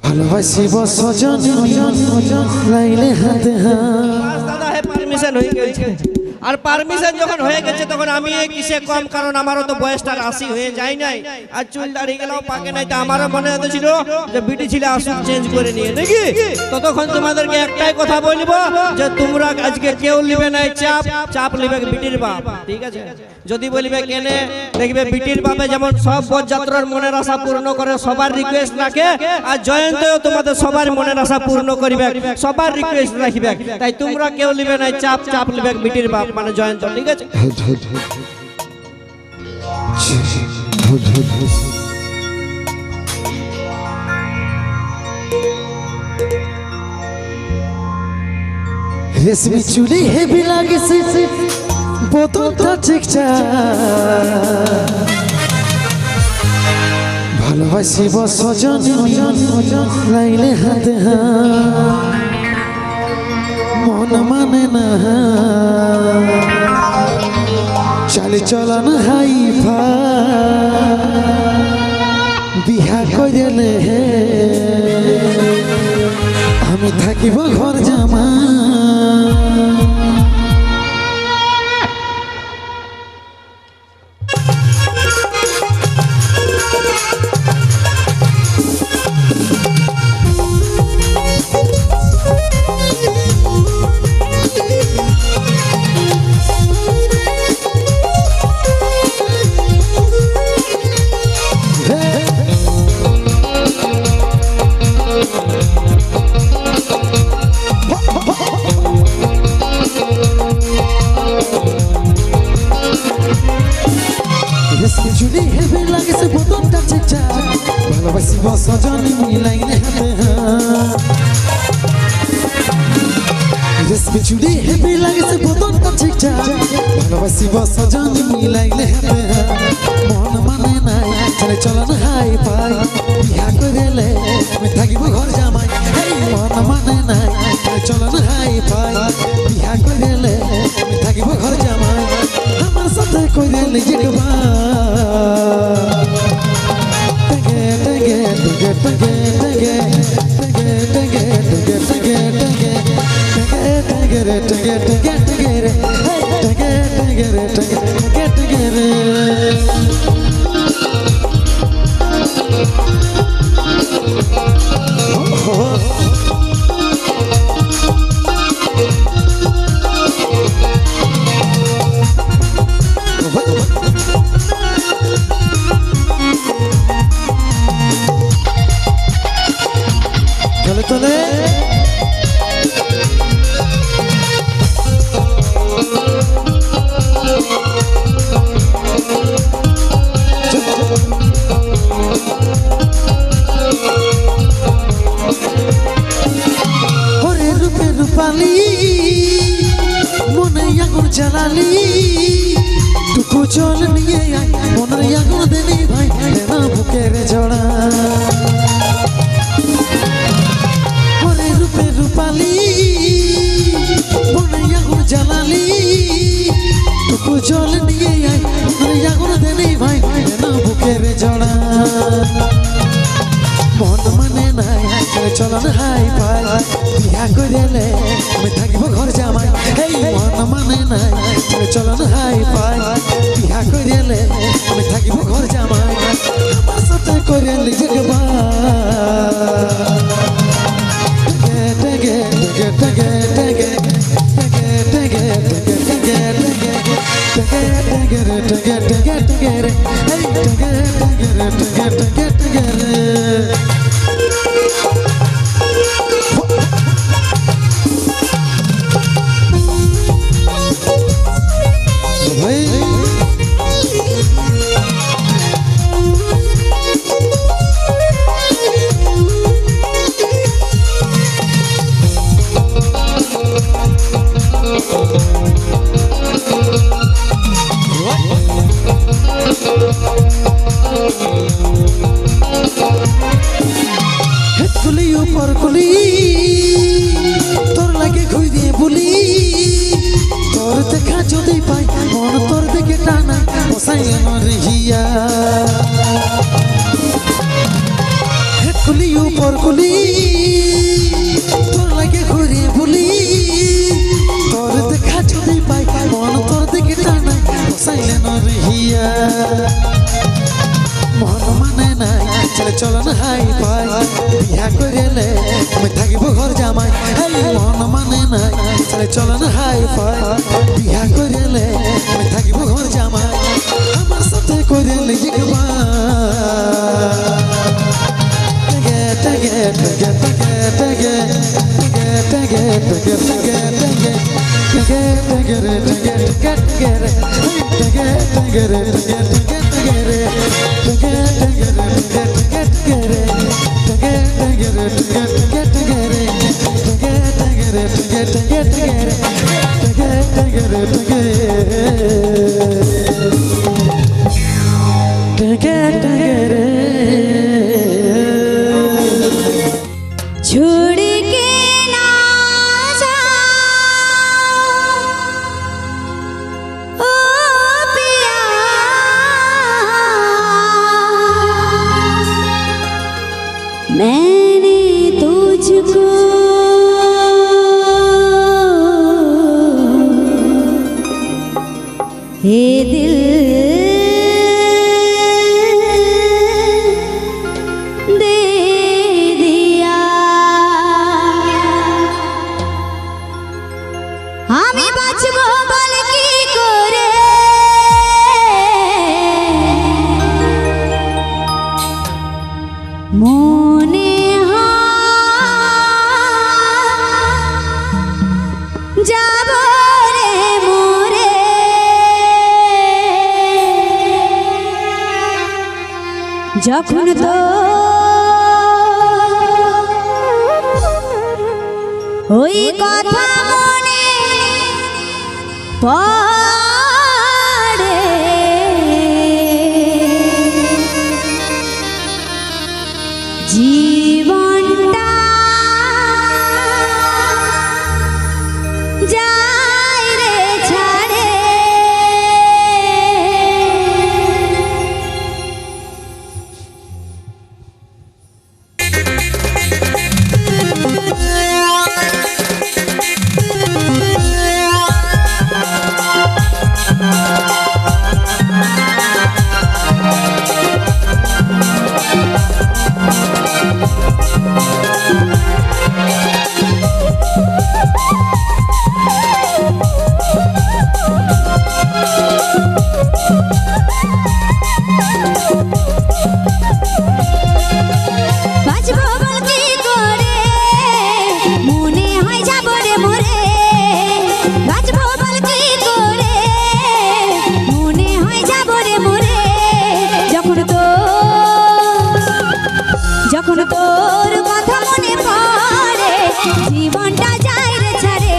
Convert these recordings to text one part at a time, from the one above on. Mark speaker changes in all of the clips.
Speaker 1: ভালোবাসি সজন লাইলে হাতে
Speaker 2: দাদা হে পারমিশন হয়ে গেছে আর পারমিশন যখন হয়ে গেছে তখন আমি কিসে কম কারণ আমারও তো বয়সটা 80 হয়ে যায় নাই আর চুল দাড়ি গেলাও পাকে নাই তো আমারও মনে হচ্ছিল যে বিটি ছিল আসুক চেঞ্জ করে নিয়ে নাকি ততক্ষণ তোমাদেরকে একটাই কথা বলবো যে তোমরা আজকে কেউ লিবে নাই চাপ লিবে বিটির বাপ ঠিক আছে যদি বলবে কেনে দেখবে বিটির বাপে যেমন সব বরযাত্রার মনের আশা পূর্ণ করে সবার রিকোয়েস্ট রাখে আর জয়ন্তও তোমাদের সবার মনের আশা পূর্ণ করবে সবার রিকোয়েস্ট রাখবে তাই তোমরা কেউ লিবে নাই চাপ লিবে বিটির বাপ মানে জয়ন্ত ঠিক আছে
Speaker 1: রেশমি চুলি হেভি লাগেছে বোতলটা ঠিকঠাক ভালোবাসি সজন লাইলে হাতে মন মানে না চালি চলন হাই বিহা কইলে আমি থাকিব ঘর জামা চুলি হেভি লাগেছে বোতলটা ঠিকঠাক ভালোবাসি সজন লাইলে হাতে রেশমি চুলি হেভি লাগেছে বোতলটা ঠিকঠাক ভালোবাসি সজন লাইলে হাতে মন মানে নাই চলে চলন হাই পাই বিহা করিলে আমি থাকিব ঘর জামাই মন মানে নাই চলে চলন হাই পাই বিহা করিলে আমি থাকিব ঘর জামাই আমার সাথে কইলে যেকবা মনে আগুন জ্বালালি টুকু জল নিয়ে মনে আগুন দিলি ভাই না বুকের জড়া ওরে রূপে রূপালি মনে আগুন জ্বালালি টুকু জল নিয়ে মনে আগুন দিলি ভাই না বুকের জড়া মন মানে নাই চলন হাই পাই বিহা করিলে আমি থাকিব ঘর জামাই মন মানে নাই চলন হাই পাই বিহা করিলে আমি থাকিব ঘর জামাই আমার সাথে করিলে যেকবা কুলি উপর কুলি করিলে আমি থাকিব ঘর জামাই এই মন মানে নাই চলে চল না হাই ফাই বিয়া করিলে আমি থাকিব ঘর জামাই আমার সাথে করিলে একবার
Speaker 3: छोड़ के ना जा ओ पिया मैंने तुझको हे दिल আমি বাঁচবো বল কি করে মনে হয় যাব রে মোরে যখন তো ওই কথা মনে পড়ে জীবনটা যায় রে ছাড়ে যখন তোর কথা মনে পড়ে জীবনটা যায় রে ছাড়ে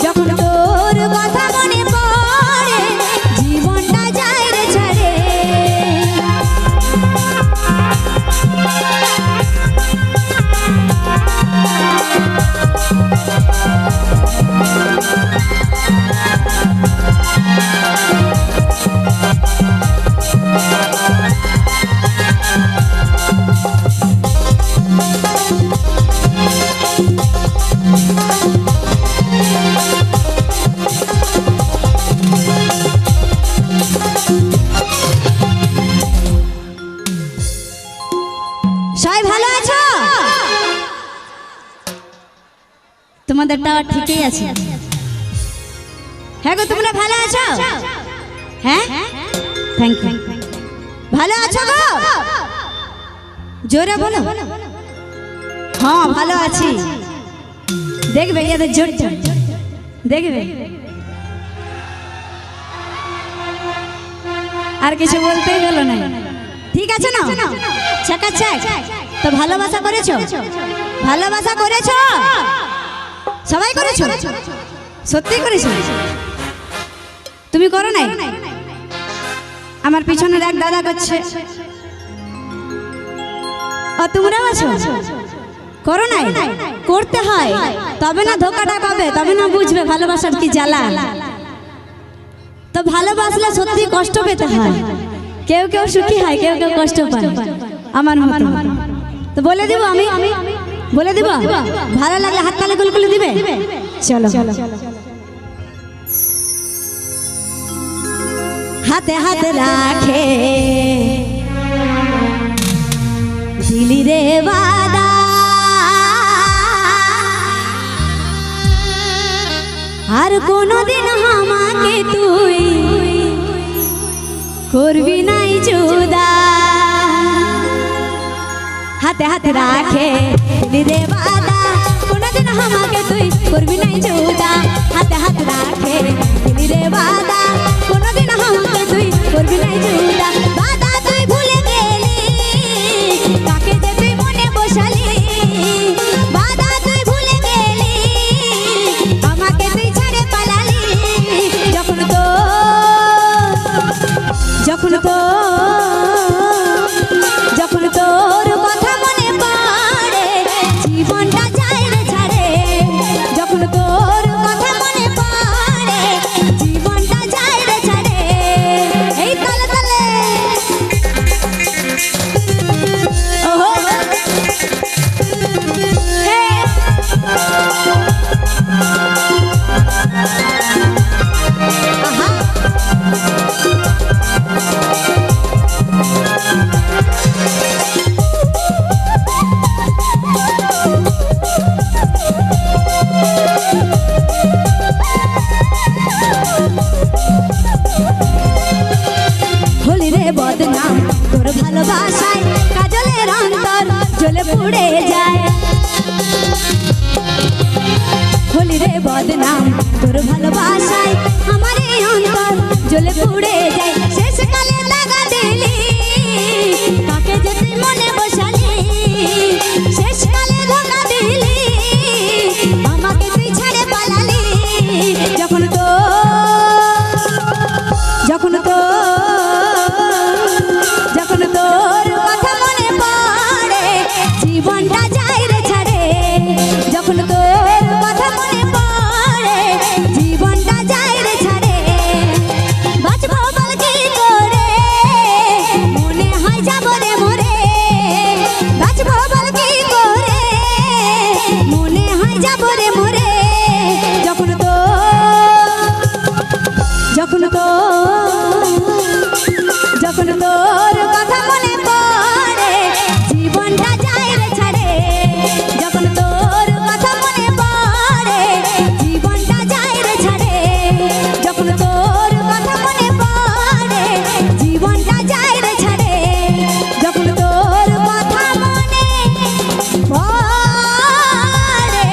Speaker 3: যখন তোর কথা মনে পড়ে জীবনটা যায় রে ছাড়ে সবাই ভালো আছো? তোমাদেরটা ঠিকই আছে। হ্যাঁ গো, তোমরা ভালো আছো? হ্যাঁ, থ্যাংক ইউ। ভালো আছো গো? জোরে বলো। হ্যাঁ ভালো আছি। দেখবে এদের জোরটা, দেখবে। আর কিছু বলতেই হলো না। ঠিক আছে না? চাকাচাক। তো ভালোবাসা করেছো? ভালোবাসা করেছো? সবাই করেছো? সত্যি করেছো? তুমি করো নাই? আমার পিছনের এক দাদা করছে। ও তোমরাও আছো? করো নাই? করতে হয়, তবে না ধোকাটা পাবে, তবে না বুঝবে ভালোবাসার কি জ্বালা। তো ভালোবাসলে সত্যি কষ্ট পেতে হয়। কেউ কেউ সুখী হয়, কেউ কেউ কষ্ট পায়, আমার মতো। তো বলে দিব, আমি বলে দিব। ভালো লাগলে হাত তালে গুলগুলো দিবে। চলো হাতে হাতে রাখে দিলি রে বাদা আর কোনোদিন আমাকে তুই করবি নাই জুদা হাতে হাতে রাখে রে বাদা কোনোদিন আমাকে তুই করবি নাই জুদা হাতে হাতে রাখে রে বাদা কোনোদিন আমাকে তুই করবি নাই জুদা বাদা তুই ভুলে গেলি কাকে যে তুই মনে বসালি বাদা তুই ভুলে গেলি আমাকে তুই ছেড়ে পালালি যখন তোর কথা মনে পড়ে জীবনটা যায় রে ছাড়ে যখন তোর কথা মনে পড়ে জীবনটা যায় রে ছাড়ে এই তালে তালে ওহো হে আহা হলি রে বদনাম তোর ভালোবাসায় কাজলের অন্তর জ্বলে পুড়ে যায় হলি রে বদনাম তোর ভালোবাসায় আমার এই অন্তর জ্বলে পুড়ে যায় শেষকালে লাগা দিলি কাকে যে তুই মনে বসালি শেষকালে ধোকা দিলি আমাকে তুই ছেড়ে পালালি যখন তোর কথা মনে পড়ে জীবনটা যায় রে ছাড়ে যখন তোর কথা মনে পড়ে জীবনটা যায় রে ছাড়ে বাঁচবো বল কি করে মনে হয় যাব রে মরে বাঁচবো বল কি করে মনে হয় যাব রে মরে যখন তোর কথা মনে পড়ে জীবনটা যায় রে ছাড়ে যখন তোর কথা মনে পড়ে জীবনটা যায় রে ছাড়ে যখন তোর কথা মনে পড়ে জীবনটা যায় রে ছাড়ে যখন তোর কথা মনে পড়ে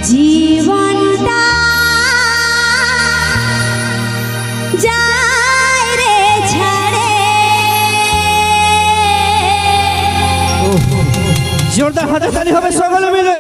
Speaker 3: জীবনটা যায় রে ছাড়ে
Speaker 2: জোরদার হাতে তালি হবে সকলে মিলে।